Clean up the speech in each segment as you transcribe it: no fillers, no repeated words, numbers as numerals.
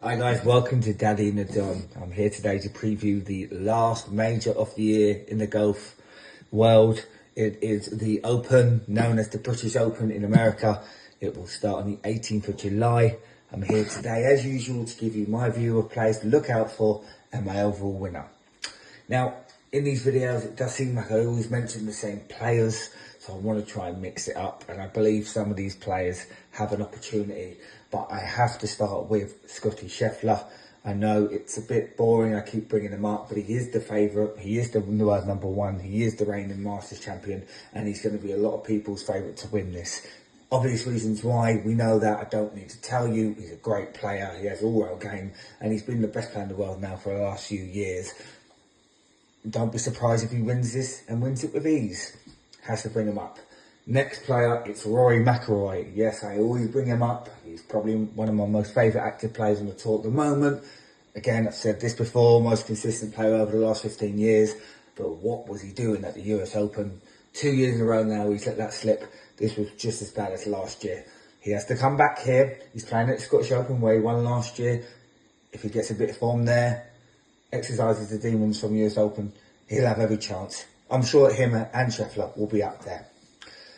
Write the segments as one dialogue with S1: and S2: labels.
S1: Hi guys, welcome to Daddy and the Don. I'm here today to preview the last major of the year in the golf world. It is the Open, known as the British Open in America. It will start on the 18th of July. I'm here today, as usual, to give you my view of players to look out for and my overall winner. Now, in these videos, it does seem like I always mention the same players, so I want to try and mix it up, and I believe some of these players have an opportunity, but I have to start with Scottie Scheffler. I know it's a bit boring, I keep bringing him up, but he is the favourite, he is the world number one, he is the reigning Masters champion, and he's going to be a lot of people's favourite to win this. Obvious reasons why, we know that, I don't need to tell you. He's a great player, he has all-round game, and he's been the best player in the world now for the last few years. Don't be surprised if he wins this and wins it with ease. Has to bring him up. Next player, it's Rory McIlroy. Yes, I always bring him up. He's probably one of my most favourite active players on the tour at the moment. Again, I've said this before, most consistent player over the last 15 years. But what was he doing at the US Open? 2 years in a row now, he's let that slip. This was just as bad as last year. He has to come back here. He's playing at the Scottish Open where he won last year. If he gets a bit of form there, exercises the demons from US Open, he'll have every chance. I'm sure him and Scheffler will be up there.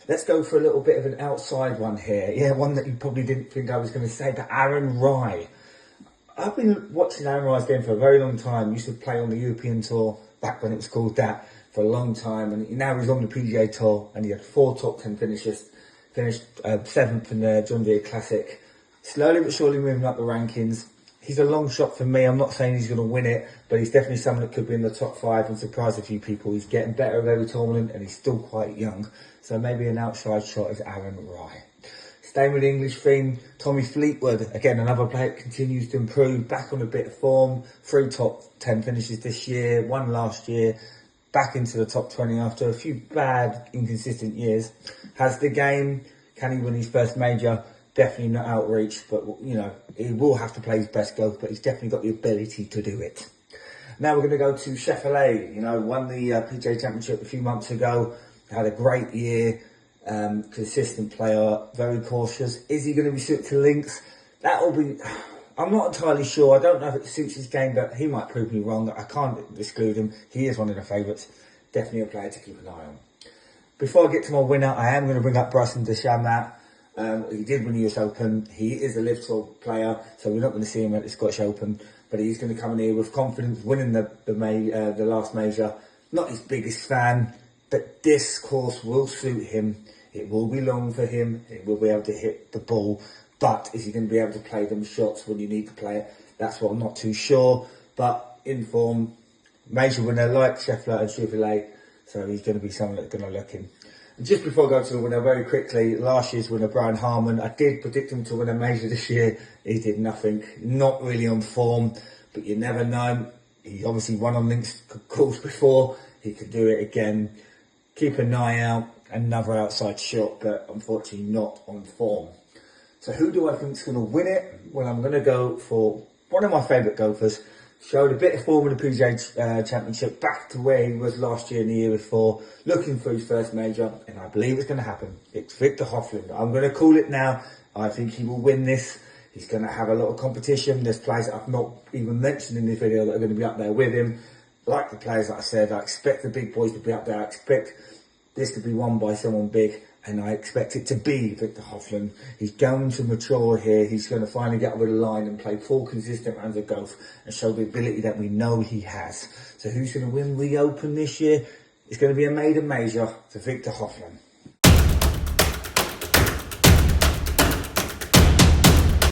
S1: Let's go for a little bit of an outside one here. Yeah, one that you probably didn't think I was going to say, but Aaron Rai. I've been watching Aaron Rai's game for a very long time. He used to play on the European Tour, back when it was called that, for a long time. And now he's on the PGA Tour, and he had 4 top 10 finishes. Finished 7th in the John Deere Classic. Slowly but surely moving up the rankings. He's a long shot for me. I'm not saying he's going to win it, but he's definitely someone that could be in the top 5 and surprise a few people. He's getting better with every tournament, and he's still quite young. So maybe an outside shot is Aaron Rai. Staying with the English theme, Tommy Fleetwood. Again, another player that continues to improve. Back on a bit of form. 3 top 10 finishes this year. 1 last year. Back into the top 20 after a few bad, inconsistent years. Has the game. Can he win his first major? Definitely not outreach, but you know, he will have to play his best golf, but he's definitely got the ability to do it. Now we're going to go to Scheffler. You know, won the PGA Championship a few months ago, had a great year, consistent player, very cautious. Is he going to be suited to links? That'll be, I'm not entirely sure. I don't know if it suits his game, but he might prove me wrong. I can't exclude him. He is one of the favourites. Definitely a player to keep an eye on. Before I get to my winner, I am going to bring up Bryson DeChambeau. He did win the US Open. He is a Live Tour player, so we're not going to see him at the Scottish Open. But he's going to come in here with confidence, winning the last major. Not his biggest fan, but this course will suit him. It will be long for him. He will be able to hit the ball. But is he going to be able to play them shots when you need to play it? That's what I'm not too sure. But in form, major winner like Scheffler and Chevrolet. So he's going to be someone that's going to look in. And just before I go to the winner, very quickly, last year's winner, Brian Harman, I did predict him to win a major this year. He did nothing, not really on form, but you never know. He obviously won on links course before. He could do it again. Keep an eye out. Another outside shot, but unfortunately not on form. So who do I think is going to win it? Well, I'm going to go for one of my favourite golfers. Showed a bit of form in the PGA Championship, back to where he was last year and the year before, looking for his first major, and I believe it's going to happen. It's Viktor Hovland. I'm going to call it now. I think he will win this. He's going to have a lot of competition. There's players that I've not even mentioned in this video that are going to be up there with him. Like the players that I said, I expect the big boys to be up there. I expect this to be won by someone big, and I expect it to be Viktor Hovland. He's going to mature here. He's going to finally get over the line and play 4 consistent rounds of golf and show the ability that we know he has. So who's going to win the Open this year? It's going to be a maiden major for Viktor Hovland.